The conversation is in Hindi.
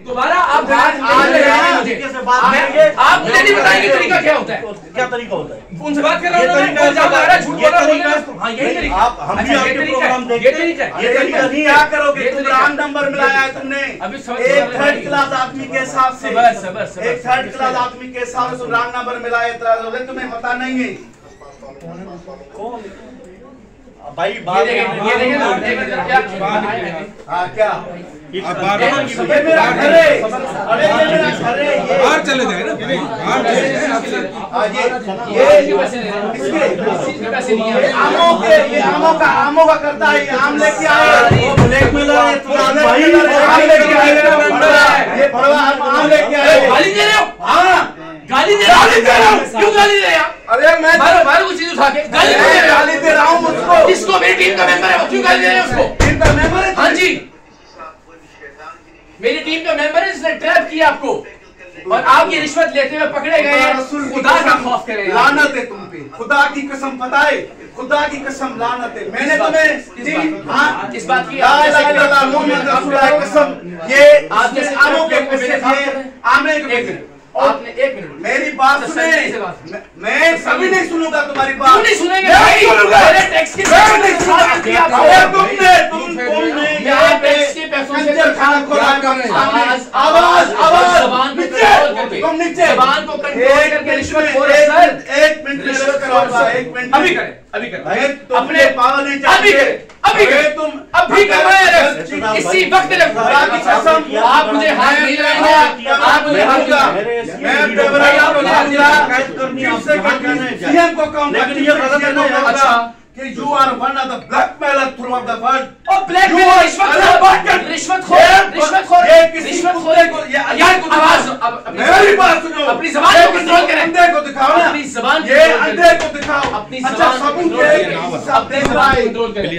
दोबारा आप मुझे आप मुझे नहीं बताएंगे तरीका क्या होता है। क्या तरीका होता है? उनसे बात कर रहा हूँ, झूठ बोला। हाँ यही तरीका। आप हम भी आपके प्रोग्राम देखते हैं। ये तरीका नहीं क्या करोगे? तुम रॉन्ग नंबर मिलाया है तुमने। अभी एक थर्ड क्लास आदमी के हिसाब से, एक थर्ड क्लास आदमी के हिसाब से तुम रॉन्ग नंबर मिलाया, तुम्हें पता नहीं है भाई। बात ये देखें हाँ क्या बाहर चले जाए ना, आमों का करता है, आम लेके आए, ये भड़वा आम लेके आए। गाली दे रहे हो? हाँ गाली दे रहे हो? क्यों गाली दे रहे हो? अरे मैं बाहर कुछ चीज उठा के गाली दे रहा हूँ मुझको। इसको मेरी टीम का मेंबर है, वो क्यों गाली दे रहे हैं उसको? टीम का मेंबर है? हाँ जी, मेरी टीम का मेंबर है, इसने ट्रैप किया आपको और आप ये रिश्वत लेते हुए पकड़े गए हैं। खुदा का खौफ करें, लानत है तुम पे, खुदा की कसम, पता है खुदा की कसम, लानत है। मैंने तुम्हें किस बात की कसम, ये आपने आमों के आमे आपने एक मिनट मेरी बात सुने। मैं कभी नहीं सुनूंगा तुम्हारी बात। क्यों नहीं सुनेंगे? मेरे टैक्स के तुमने यहाँ टैक्स के पैसों से आवाज तुम नीचे जबान को कंट्रोल करके रिश्वत खोर है सर। एक मिनट अभी करें, अभी करें, अपने पावर नहीं अभी करें, अभी करें, तुम अभी करवाएं। इसी वक्त खुदा की कसम, आप मुझे हाथ नहीं लगाएंगे, आप मुझे हाथ सीएम को कहूंगा कि you are one of the blackmailer through of the world. और ब्लैकमेलर रिश्वतखोर आवाज मेरी बात सुनो, अपनी जबान को कंट्रोल करें। अंधे को दिखाओ ना, अपनी जबान ये अंधे को दिखाओ। अपनी अच्छा सबूत है, अपनी जबान को कंट्रोल करें।